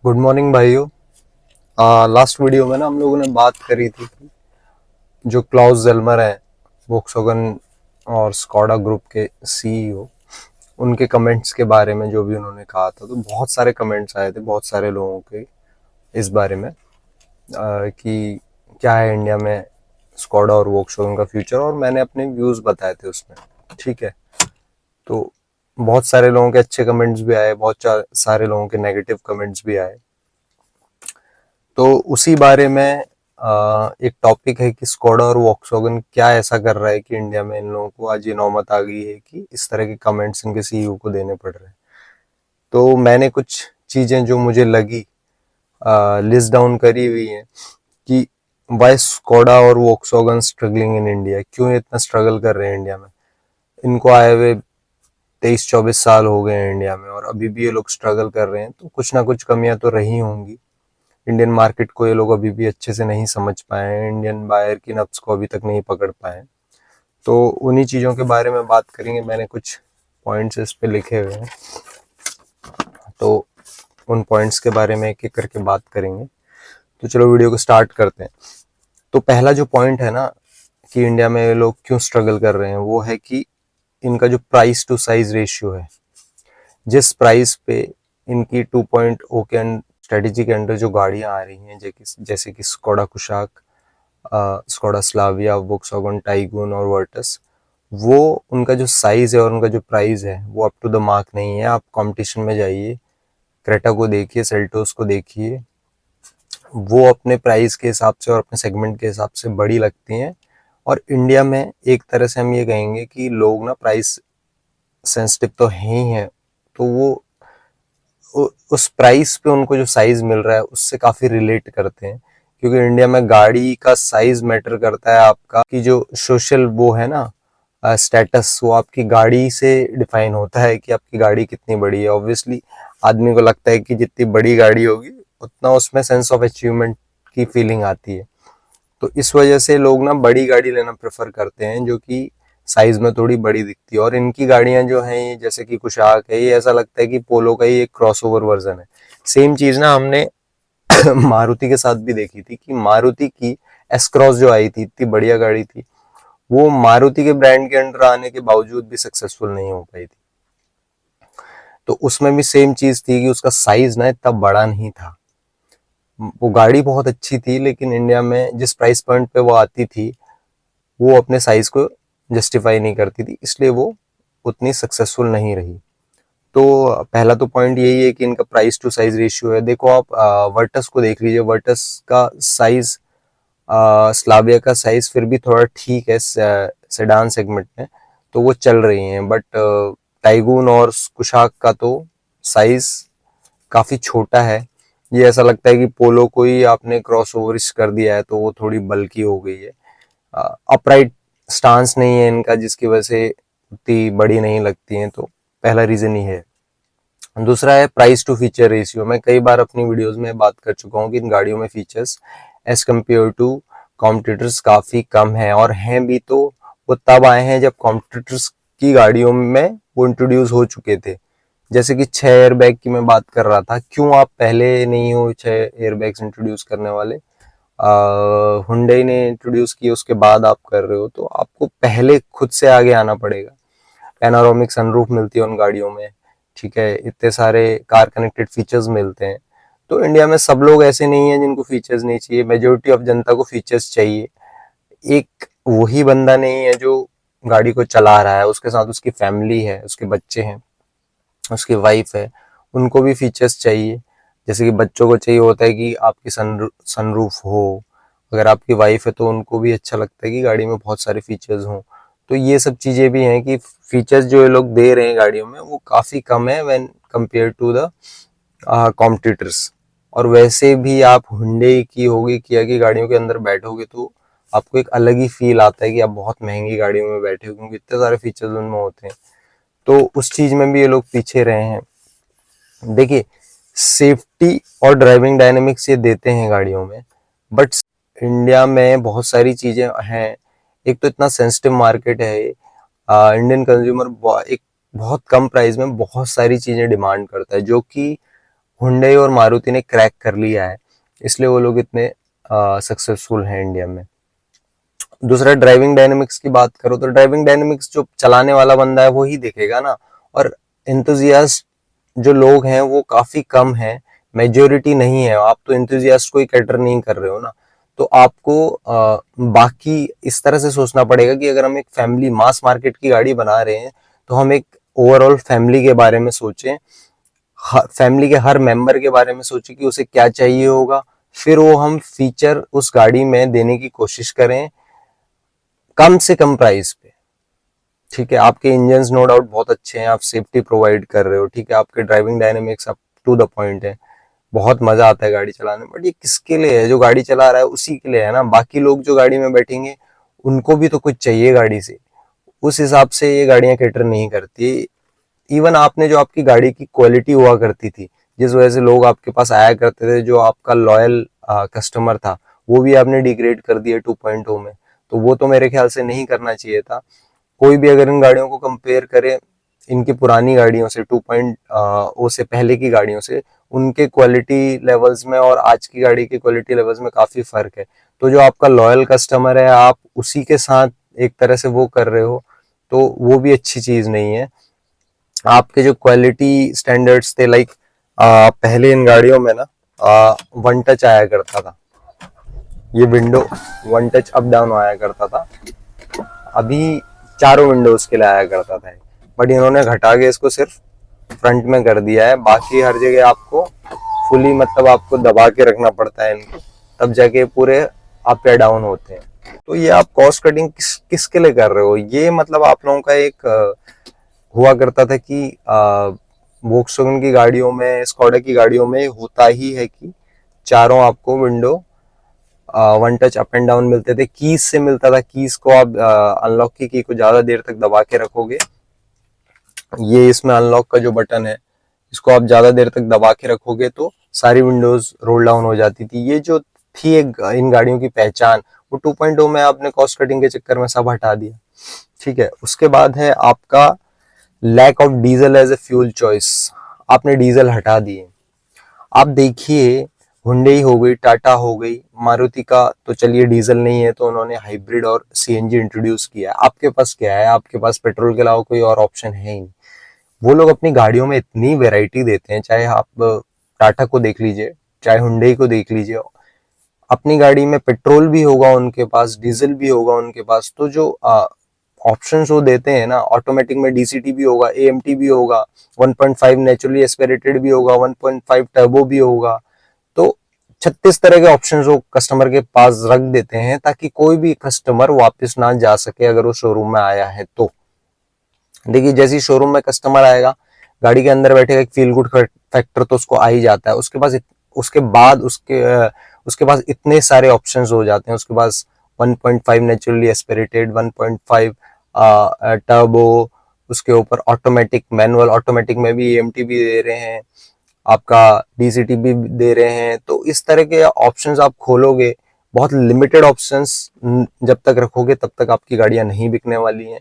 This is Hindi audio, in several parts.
गुड मॉर्निंग भाइयों। लास्ट वीडियो में ना हम लोगों ने बात करी थी कि जो क्लाउस ज़ेल्मर हैं, वोक्सवैगन और स्कॉडा ग्रुप के सीईओ, उनके कमेंट्स के बारे में जो भी उन्होंने कहा था। तो बहुत सारे कमेंट्स आए थे बहुत सारे लोगों के इस बारे में कि क्या है इंडिया में स्कॉडा और वोक्सवैगन का फ्यूचर, और मैंने अपने व्यूज़ बताए थे उसमें। ठीक है, तो बहुत सारे लोगों के अच्छे कमेंट्स भी आए, सारे लोगों के नेगेटिव कमेंट्स भी आए। तो उसी बारे में एक टॉपिक है कि स्कोडा और वॉक्सवैगन क्या ऐसा कर रहा है कि इंडिया में इन लोगों को आज ये नौबत आ गई है कि इस तरह के कमेंट्स इनके सीईओ को देने पड़ रहे हैं। तो मैंने कुछ चीजें जो मुझे लगी लिस्ट डाउन करी हुई हैं कि वाई स्कोडा और वॉक्सवैगन स्ट्रगलिंग इन इंडिया, क्यों ये इतना स्ट्रगल कर रहे हैं इंडिया में। इनको आए हुए 23-24 साल हो गए हैं इंडिया में और अभी भी ये लोग स्ट्रगल कर रहे हैं। तो कुछ ना कुछ कमियां तो रही होंगी। इंडियन मार्केट को ये लोग अभी भी अच्छे से नहीं समझ पाए हैं, इंडियन बायर की नब्ज को अभी तक नहीं पकड़ पाए हैं। तो उन्हीं चीज़ों के बारे में बात करेंगे। मैंने कुछ पॉइंट्स इस पे लिखे हुए हैं, तो उन पॉइंट्स के बारे में एक एक करके बात करेंगे। तो चलो वीडियो को स्टार्ट करते हैं। तो पहला जो पॉइंट है ना कि इंडिया में ये लोग क्यों स्ट्रगल कर रहे हैं, वो है कि इनका जो प्राइस टू साइज रेशियो है, जिस प्राइस पे इनकी 2.0 के स्ट्रेटेजी के अंडर जो गाड़ियां आ रही हैं, जैसे कि Skoda Kushaq, Skoda Slavia, Volkswagen tycoon और वर्टस, वो उनका जो साइज है और उनका जो प्राइस है वो अप टू द मार्क नहीं है। आप कंपटीशन में जाइए, क्रेटा को देखिए, सेल्टोस को देखिए, वो अपने प्राइस के हिसाब से और अपने सेगमेंट के हिसाब से बड़ी लगती हैं। और इंडिया में एक तरह से हम ये कहेंगे कि लोग ना प्राइस सेंसिटिव तो हैं ही हैं, तो वो उस प्राइस पे उनको जो साइज मिल रहा है उससे काफी रिलेट करते हैं। क्योंकि इंडिया में गाड़ी का साइज मैटर करता है, आपका कि जो सोशल वो है ना स्टेटस, वो आपकी गाड़ी से डिफाइन होता है कि आपकी गाड़ी कितनी बड़ी है। ऑब्वियसली आदमी को लगता है कि जितनी बड़ी गाड़ी होगी उतना उसमें सेंस ऑफ अचीवमेंट की फीलिंग आती है। तो इस वजह से लोग ना बड़ी गाड़ी लेना प्रेफर करते हैं, जो कि साइज में थोड़ी बड़ी दिखती है। और इनकी गाड़ियां जो हैं, ये जैसे कि कुशाक है, ये ऐसा लगता है कि पोलो का ही एक क्रॉसओवर वर्जन है। सेम चीज ना हमने मारुति के साथ भी देखी थी कि मारुति की एस क्रॉस जो आई थी, इतनी बढ़िया गाड़ी थी, वो मारुति के ब्रांड के अंडर आने के बावजूद भी सक्सेसफुल नहीं हो पाई थी। तो उसमें भी सेम चीज थी कि उसका साइज ना इतना बड़ा नहीं था। वो गाड़ी बहुत अच्छी थी, लेकिन इंडिया में जिस प्राइस पॉइंट पे वो आती थी, वो अपने साइज को जस्टिफाई नहीं करती थी, इसलिए वो उतनी सक्सेसफुल नहीं रही। तो पहला तो पॉइंट यही है कि इनका प्राइस टू साइज रेशियो है। देखो आप वर्टस को देख लीजिए, वर्टस का साइज स्लाविया का साइज फिर भी थोड़ा ठीक है सेडान सेगमेंट में, तो वो चल रही हैं। बट टाइगून और कुशाक का तो साइज काफी छोटा है। ये ऐसा लगता है कि पोलो को ही आपने क्रॉस ओवरिश कर दिया है, तो वो थोड़ी बल्की हो गई है। अपराइट स्टांस नहीं है इनका, जिसकी वजह से उतनी बड़ी नहीं लगती हैं। तो पहला रीजन ही है। दूसरा है प्राइस टू फीचर रेशियो। मैं कई बार अपनी वीडियोस में बात कर चुका हूँ कि इन गाड़ियों में features as compared to competitors काफी कम है, और हैं भी तो वो तब आए हैं जब कॉम्पिटिटर्स की गाड़ियों में वो इंट्रोड्यूस हो चुके थे। जैसे कि 6 एयरबैग की मैं बात कर रहा था, क्यों आप पहले नहीं हो 6 एयरबैग्स इंट्रोड्यूस करने वाले। हुंडई ने इंट्रोड्यूस किए, उसके बाद आप कर रहे हो, तो आपको पहले खुद से आगे आना पड़ेगा। पैनोरामिक सनरूफ मिलती है उन गाड़ियों में, ठीक है, इतने सारे कार कनेक्टेड फीचर्स मिलते हैं। तो इंडिया में सब लोग ऐसे नहीं है जिनको फीचर्स नहीं चाहिए, मेजोरिटी ऑफ जनता को फीचर्स चाहिए। एक वही बंदा नहीं है जो गाड़ी को चला रहा है, उसके साथ उसकी फैमिली है, उसके बच्चे हैं, उसकी वाइफ है, उनको भी फीचर्स चाहिए। जैसे कि बच्चों को चाहिए होता है कि आपकी सनरूफ हो, अगर आपकी वाइफ है तो उनको भी अच्छा लगता है कि गाड़ी में बहुत सारे फीचर्स हों। तो ये सब चीजें भी हैं कि फीचर्स जो ये लोग दे रहे हैं गाड़ियों में वो काफी कम है when compared to the competitors. और वैसे भी आप हुंडई की होगी, किया की गाड़ियों के अंदर बैठोगे तो आपको एक अलग ही फील आता है कि आप बहुत महंगी गाड़ियों में बैठे हो, क्योंकि इतने सारे फीचर्स उनमें होते हैं। तो उस चीज में भी ये लोग पीछे रहे हैं। देखिए, सेफ्टी और ड्राइविंग डायनेमिक्स ये देते हैं गाड़ियों में, बट इंडिया में बहुत सारी चीजें हैं। एक तो इतना सेंसिटिव मार्केट है, इंडियन कंज्यूमर एक बहुत कम प्राइस में बहुत सारी चीजें डिमांड करता है, जो कि हुंडई और मारुति ने क्रैक कर लिया है, इसलिए वो लोग इतने सक्सेसफुल हैं इंडिया में। दूसरा, ड्राइविंग डायनेमिक्स की बात करो तो ड्राइविंग डायनेमिक्स जो चलाने वाला बंदा है वो ही देखेगा ना, और एंथुजियास्ट जो लोग हैं वो काफी कम है, मेजोरिटी नहीं है। आप तो एंथुजियास्ट को ही कैटर नहीं कर रहे हो ना, तो आपको बाकी इस तरह से सोचना पड़ेगा कि अगर हम एक फैमिली मास मार्केट की गाड़ी बना रहे हैं तो हम एक ओवरऑल फैमिली के बारे में सोचें, फैमिली के हर मेंबर के बारे में सोचें कि उसे क्या चाहिए होगा, फिर वो हम फीचर उस गाड़ी में देने की कोशिश करें कम से कम प्राइस पे। ठीक है, आपके इंजन्स नो डाउट बहुत अच्छे हैं, आप सेफ्टी प्रोवाइड कर रहे हो, ठीक है, आपके driving dynamics up to the point है, बहुत मजा आता है गाड़ी चलाने में, बट ये किसके लिए है? जो गाड़ी चला रहा है उसी के लिए है ना। बाकी लोग जो गाड़ी में बैठेंगे उनको भी तो कुछ चाहिए गाड़ी से, उस हिसाब से ये गाड़ियां कैटर नहीं करती। इवन आपने जो आपकी गाड़ी की क्वालिटी हुआ करती थी, जिस वजह से लोग आपके पास आया करते थे, जो आपका लॉयल कस्टमर था, वो भी आपने डिग्रेड कर दिया 2.0 में। तो वो तो मेरे ख्याल से नहीं करना चाहिए था। कोई भी अगर इन गाड़ियों को कंपेयर करे इनकी पुरानी गाड़ियों से, 2.0 से पहले की गाड़ियों से, उनके क्वालिटी लेवल्स में और आज की गाड़ी के क्वालिटी लेवल्स में काफी फर्क है। तो जो आपका लॉयल कस्टमर है, आप उसी के साथ एक तरह से वो कर रहे हो, तो वो भी अच्छी चीज नहीं है। आपके जो क्वालिटी स्टैंडर्ड्स थे, लाइक पहले इन गाड़ियों में ना वन टच आया करता था, ये window one touch up down आया करता था, अभी चारों विंडोज के लिए आया करता था, बट इन्होंने घटा के इसको सिर्फ फ्रंट में कर दिया है। बाकी हर जगह आपको फुली मतलब आपको दबा के रखना पड़ता है इनको, तब जाके पूरे अप या डाउन होते हैं। तो ये आप कॉस्ट कटिंग किसके लिए कर रहे हो? ये मतलब आप लोगों का एक हुआ करता था कि वोक्सवैगन की गाड़ियों में, स्कॉडा की गाड़ियों में होता ही है कि चारों आपको window one touch up and down मिलते थे, कीज से मिलता था। कीज को आप अनलॉक की को ज्यादा देर तक दबा के रखोगे, ये इसमें अनलॉक का जो बटन है, इसको आप ज्यादा देर तक दबा के रखोगे तो सारी विंडोज रोल डाउन हो जाती थी। ये जो थी एक इन गाड़ियों की पहचान, वो 2.0 में आपने कॉस्ट कटिंग के चक्कर में सब हटा दिया। ठीक है, उसके बाद है आपका lack of diesel as a fuel choice. आपने डीजल हटा दिए। आप देखिए, हुंडई हो गई, टाटा हो गई, मारुति का तो चलिए डीजल नहीं है तो उन्होंने हाइब्रिड और सीएनजी इंट्रोड्यूस किया है। आपके पास क्या है? आपके पास पेट्रोल के अलावा कोई और ऑप्शन है ही नहीं। वो लोग अपनी गाड़ियों में इतनी वेराइटी देते हैं, चाहे आप टाटा को देख लीजिए, चाहे हुंडई को देख लीजिए, अपनी गाड़ी में पेट्रोल भी होगा उनके पास, डीजल भी होगा उनके पास। तो जो ऑप्शंस वो देते हैं ना, ऑटोमेटिक में डीसीटी भी होगा, एएमटी भी होगा, 1.5 नेचुरली एस्पिरेटेड भी होगा, 1.5 टर्बो भी होगा। तो 36 तरह के ऑप्शंस वो कस्टमर के पास रख देते हैं ताकि कोई भी कस्टमर वापस ना जा सके अगर वो शोरूम में आया है तो। देखिए, जैसे ही शोरूम में कस्टमर आएगा, गाड़ी के अंदर बैठेगा, एक फील गुड फैक्टर तो उसको आ ही जाता है। उसके पास इतने सारे ऑप्शंस हो जाते हैं। उसके पास 1.5 नेचुरली एस्पिरेटेड, 1.5 टर्बो, उसके ऊपर ऑटोमेटिक, मैनुअल ऑटोमेटिक में भी एएमटी भी दे रहे हैं, आपका डीसीटी भी दे रहे हैं। तो इस तरह के ऑप्शंस आप खोलोगे, बहुत लिमिटेड ऑप्शंस जब तक रखोगे तब तक आपकी गाड़ियां नहीं बिकने वाली हैं।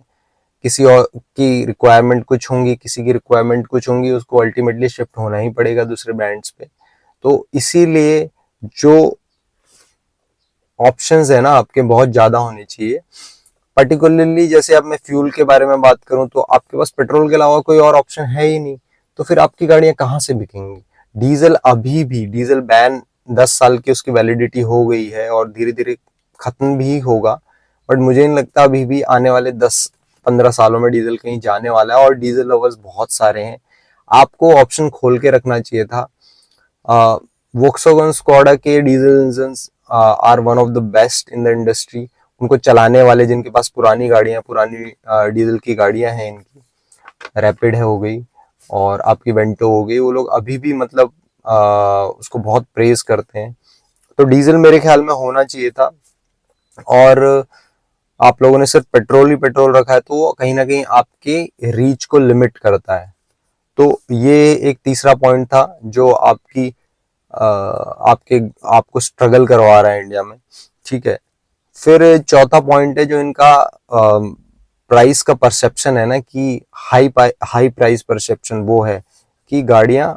किसी और की रिक्वायरमेंट कुछ होंगी, किसी की रिक्वायरमेंट कुछ होंगी, उसको अल्टीमेटली शिफ्ट होना ही पड़ेगा दूसरे ब्रांड्स पे। तो इसीलिए जो ऑप्शंस है ना आपके, बहुत ज्यादा होने चाहिए। पर्टिकुलरली जैसे अब मैं फ्यूल के बारे में बात करूं तो आपके पास पेट्रोल के अलावा कोई और ऑप्शन है ही नहीं, तो फिर आपकी गाड़ियां कहाँ से बिकेंगी? डीजल अभी भी, डीजल बैन 10 साल की उसकी वैलिडिटी हो गई है और धीरे धीरे खत्म भी होगा, बट मुझे नहीं लगता अभी भी आने वाले 10-15 सालों में डीजल कहीं जाने वाला है। और डीजल लवर्स बहुत सारे हैं, आपको ऑप्शन खोल के रखना चाहिए था। वोक्सवैगन स्कोडा के diesel engines are one of the best in the industry. उनको चलाने वाले, जिनके पास पुरानी गाड़ियां, पुरानी डीजल की गाड़ियां हैं, इनकी रैपिड है हो गई और आपकी वेंटो हो गई, वो लोग अभी भी मतलब उसको बहुत प्रेज करते हैं। तो डीजल मेरे ख्याल में होना चाहिए था। और आप लोगों ने सिर्फ पेट्रोल ही पेट्रोल रखा है, तो वो कहीं ना कहीं आपके रीच को लिमिट करता है। तो ये एक तीसरा पॉइंट था जो आपको स्ट्रगल करवा रहा है इंडिया में। ठीक है, फिर चौथा पॉइंट है जो इनका प्राइस का परसेप्शन है ना, कि हाई प्राइस परसेप्शन, वो है कि गाड़ियां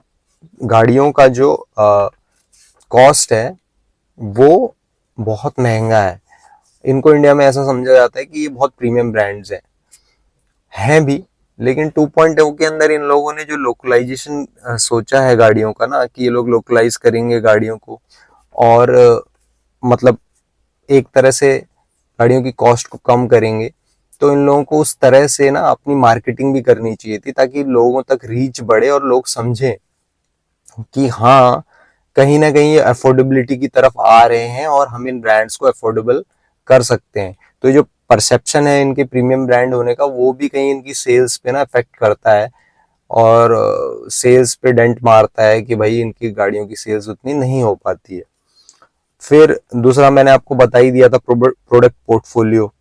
गाड़ियों का जो कॉस्ट है वो बहुत महंगा है। इनको इंडिया में ऐसा समझा जाता है कि ये बहुत प्रीमियम ब्रांड्स हैं भी, लेकिन 2.0 के अंदर इन लोगों ने जो लोकलाइजेशन सोचा है गाड़ियों का ना, कि ये लोग लोकलाइज करेंगे गाड़ियों को, और मतलब एक तरह से गाड़ियों की कॉस्ट को कम करेंगे। तो इन लोगों को उस तरह से ना अपनी मार्केटिंग भी करनी चाहिए थी, ताकि लोगों तक रीच बढ़े और लोग समझें कि हाँ, कहीं ना कहीं ये अफोर्डेबिलिटी की तरफ आ रहे हैं और हम इन ब्रांड्स को अफोर्डेबल कर सकते हैं। तो जो परसेप्शन है इनके प्रीमियम ब्रांड होने का, वो भी कहीं इनकी सेल्स पे ना इफेक्ट करता है, और सेल्स पे डेंट मारता है कि भाई इनकी गाड़ियों की सेल्स उतनी नहीं हो पाती है। फिर दूसरा मैंने आपको बता ही दिया था, प्रोडक्ट पोर्टफोलियो।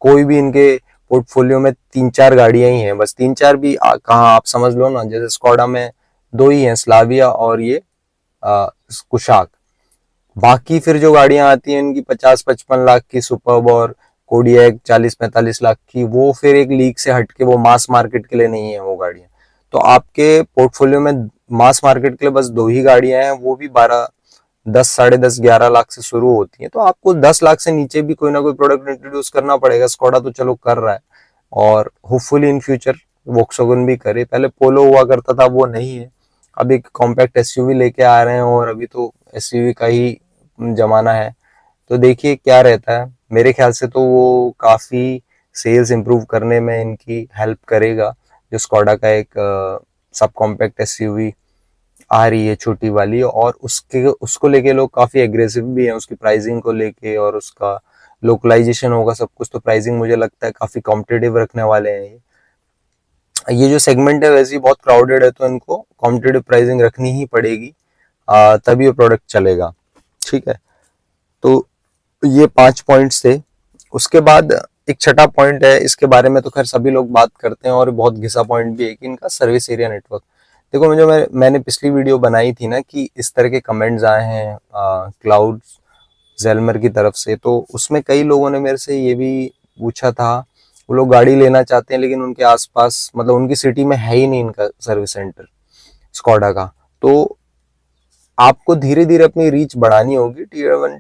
कोई भी इनके पोर्टफोलियो में 3-4 गाड़ियां ही हैं, बस 3-4 भी कहाँ, आप समझ लो ना, जैसे स्कोडा में 2 ही हैं, स्लाविया और ये कुशाक। बाकी फिर जो गाड़ियां आती हैं इनकी 50-55 लाख की सुपर्ब और कोडियक 40-45 लाख की, वो फिर एक लीग से हटके वो मास मार्केट के लिए नहीं है वो गाड़ियां। तो आपके पोर्टफोलियो में मास मार्केट के लिए बस 2 ही गाड़ियां हैं, वो भी 12, 10, 10.5, 11 लाख से शुरू होती हैं। तो आपको 10 लाख से नीचे भी कोई ना कोई प्रोडक्ट इंट्रोड्यूस करना पड़ेगा। स्कोडा तो चलो कर रहा है, और होपफुली इन फ्यूचर वोक्सवैगन भी करे। पहले पोलो हुआ करता था, वो नहीं है। अब एक कॉम्पैक्ट एसयूवी लेके आ रहे हैं, और अभी तो एसयूवी का ही जमाना है। तो देखिए क्या रहता है। मेरे ख्याल से तो वो काफी सेल्स इंप्रूव करने में इनकी हेल्प करेगा। जो स्कोडा का एक सब कॉम्पैक्ट एसयूवी आ रही है छोटी वाली, और उसको लेके लोग काफी एग्रेसिव भी हैं उसकी प्राइसिंग को लेके, और उसका लोकलाइजेशन होगा सब कुछ, तो प्राइसिंग मुझे लगता है काफी कॉम्पिटेटिव रखने वाले हैं ये जो सेगमेंट है वैसे ही बहुत क्राउडेड है, तो इनको कॉम्पिटेटिव प्राइसिंग रखनी ही पड़ेगी, तभी ये प्रोडक्ट चलेगा। ठीक है, तो ये 5 पॉइंट्स थे। उसके बाद एक छठा पॉइंट है, इसके बारे में तो खैर सभी लोग बात करते हैं और बहुत घिसा पॉइंट भी है, कि इनका सर्विस एरिया नेटवर्क। देखो, मुझे मैंने पिछली वीडियो बनाई थी ना कि इस तरह के कमेंट्स आए हैं क्लाउड जेलमर की तरफ से, तो उसमें कई लोगों ने मेरे से ये भी पूछा था, वो लोग गाड़ी लेना चाहते हैं लेकिन उनके आसपास, मतलब उनकी सिटी में है ही नहीं इनका सर्विस सेंटर स्कॉडा का। तो आपको धीरे धीरे अपनी रीच बढ़ानी होगी। टीयर 1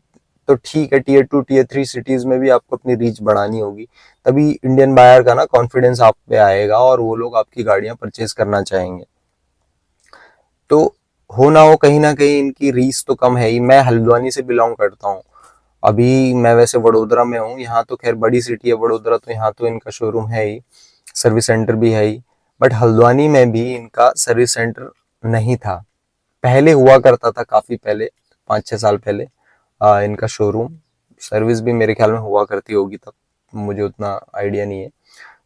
तो ठीक है, टीयर 2, टीयर 3 सिटीज में भी आपको अपनी रीच बढ़ानी होगी, तभी इंडियन बायर का ना कॉन्फिडेंस आप पे आएगा और वो लोग आपकी गाड़ियां परचेज करना चाहेंगे। तो हो ना हो, कहीं ना कहीं इनकी रीच तो कम है ही। मैं हल्द्वानी से बिलोंग करता हूँ, अभी मैं वैसे वडोदरा में हूँ। यहाँ तो खैर बड़ी सिटी है वडोदरा, तो यहाँ तो इनका शोरूम है ही, सर्विस सेंटर भी है ही। बट हल्द्वानी में भी इनका सर्विस सेंटर नहीं था, पहले हुआ करता था, काफी पहले, 5-6 साल पहले इनका शोरूम। सर्विस भी मेरे ख्याल में हुआ करती होगी तब, मुझे उतना आइडिया नहीं है।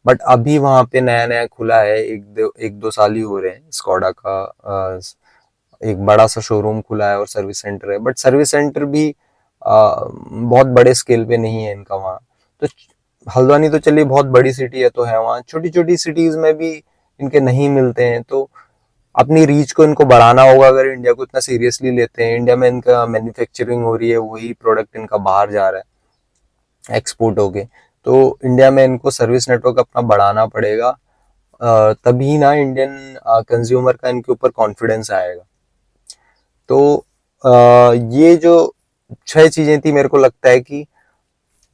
बट अभी वहां पे नया नया खुला है, 1-2 साल ही हो रहे हैं स्कॉडा का। एक बड़ा सा शोरूम खुला है और सर्विस सेंटर है, बट सर्विस सेंटर भी बहुत बड़े स्केल पे नहीं है इनका वहाँ। तो हल्द्वानी तो चलिए बहुत बड़ी सिटी है तो है, वहाँ छोटी छोटी सिटीज में भी इनके नहीं मिलते हैं। तो अपनी रीच को इनको बढ़ाना होगा, अगर इंडिया को इतना सीरियसली लेते हैं। इंडिया में इनका मैन्युफैक्चरिंग हो रही है, वही प्रोडक्ट इनका बाहर जा रहा है एक्सपोर्ट होके। तो इंडिया में इनको सर्विस नेटवर्क अपना बढ़ाना पड़ेगा, तभी ना इंडियन कंज्यूमर का इनके ऊपर कॉन्फिडेंस आएगा। तो ये जो 6 चीजें थी, मेरे को लगता है कि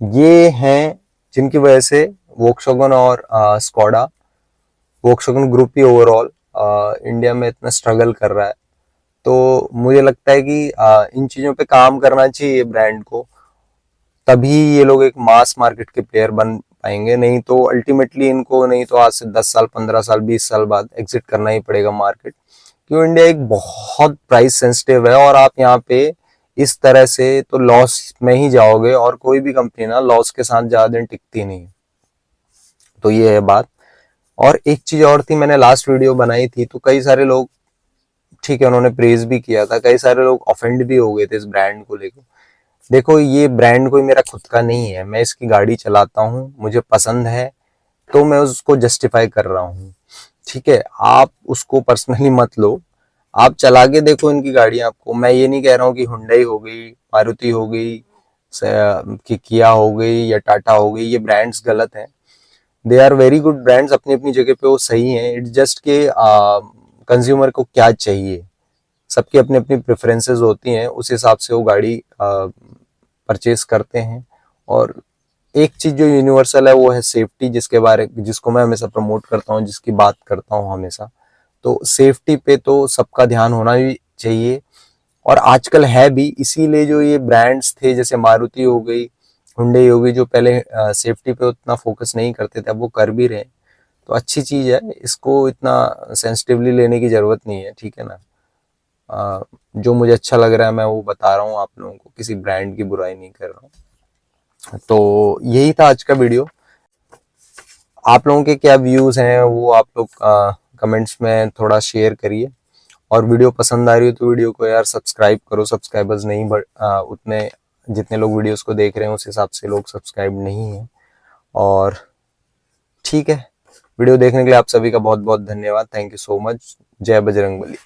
ये हैं जिनकी वजह से वोक्सवैगन और स्कोडा, वोक्सवैगन ग्रुप ही ओवरऑल इंडिया में इतना स्ट्रगल कर रहा है। तो मुझे लगता है कि इन चीजों पे काम करना चाहिए ब्रांड को, तभी ये लोग एक मास मार्केट के प्लेयर बन पाएंगे। नहीं तो अल्टीमेटली इनको, नहीं तो आज से 10 साल, 15 साल, 20 साल बाद एग्जिट करना ही पड़ेगा मार्केट, क्यों इंडिया एक बहुत प्राइस सेंसिटिव है, और आप यहाँ पे इस तरह से तो लॉस में ही जाओगे, और कोई भी कंपनी ना लॉस के साथ ज्यादा दिन टिकती नहीं। तो ये है बात। और एक चीज और थी, मैंने लास्ट वीडियो बनाई थी तो कई सारे लोग, ठीक है, उन्होंने प्रेज भी किया था, कई सारे लोग ऑफेंड भी हो गए थे इस ब्रांड को लेकर। देखो, ये ब्रांड कोई मेरा खुद का नहीं है, मैं इसकी गाड़ी चलाता हूँ, मुझे पसंद है, तो मैं उसको जस्टिफाई कर रहा हूँ। ठीक है, आप उसको पर्सनली मत लो, आप चला के देखो इनकी गाड़ी। आपको मैं ये नहीं कह रहा हूँ कि हुंडई हो गई, मारुति हो गई, कि किया हो गई या टाटा हो गई, ये ब्रांड्स गलत हैं। They are very good brands, अपनी अपनी जगह पे वो सही हैं। इट्स जस्ट के कंज्यूमर को क्या चाहिए, सबकी अपनी अपनी प्रेफरेंसेस होती हैं, उस हिसाब से वो गाड़ी परचेज करते हैं। और एक चीज जो यूनिवर्सल है वो है सेफ्टी, जिसको मैं हमेशा प्रमोट करता हूँ, जिसकी बात करता हूँ हमेशा। तो सेफ्टी पे तो सबका ध्यान होना भी चाहिए, और आजकल है भी। इसीलिए जो ये ब्रांड्स थे जैसे मारुति हो गई, हुंडई हो गई, जो पहले सेफ्टी पे उतना फोकस नहीं करते थे, अब वो कर भी रहे हैं। तो अच्छी चीज है, इसको इतना सेंसिटिवली लेने की जरूरत नहीं है, ठीक है ना। जो मुझे अच्छा लग रहा है मैं वो बता रहा हूँ आप लोगों को, किसी ब्रांड की बुराई नहीं कर रहा हूँ। तो यही था आज का वीडियो। आप लोगों के क्या व्यूज हैं वो आप लोग कमेंट्स में थोड़ा शेयर करिए। और वीडियो पसंद आ रही हो तो वीडियो को यार सब्सक्राइब करो। सब्सक्राइबर्स नहीं उतने जितने लोग वीडियोस को देख रहे हैं उस हिसाब से लोग सब्सक्राइब नहीं है। और ठीक है, वीडियो देखने के लिए आप सभी का बहुत बहुत धन्यवाद। Thank you so much. जय बजरंगबली।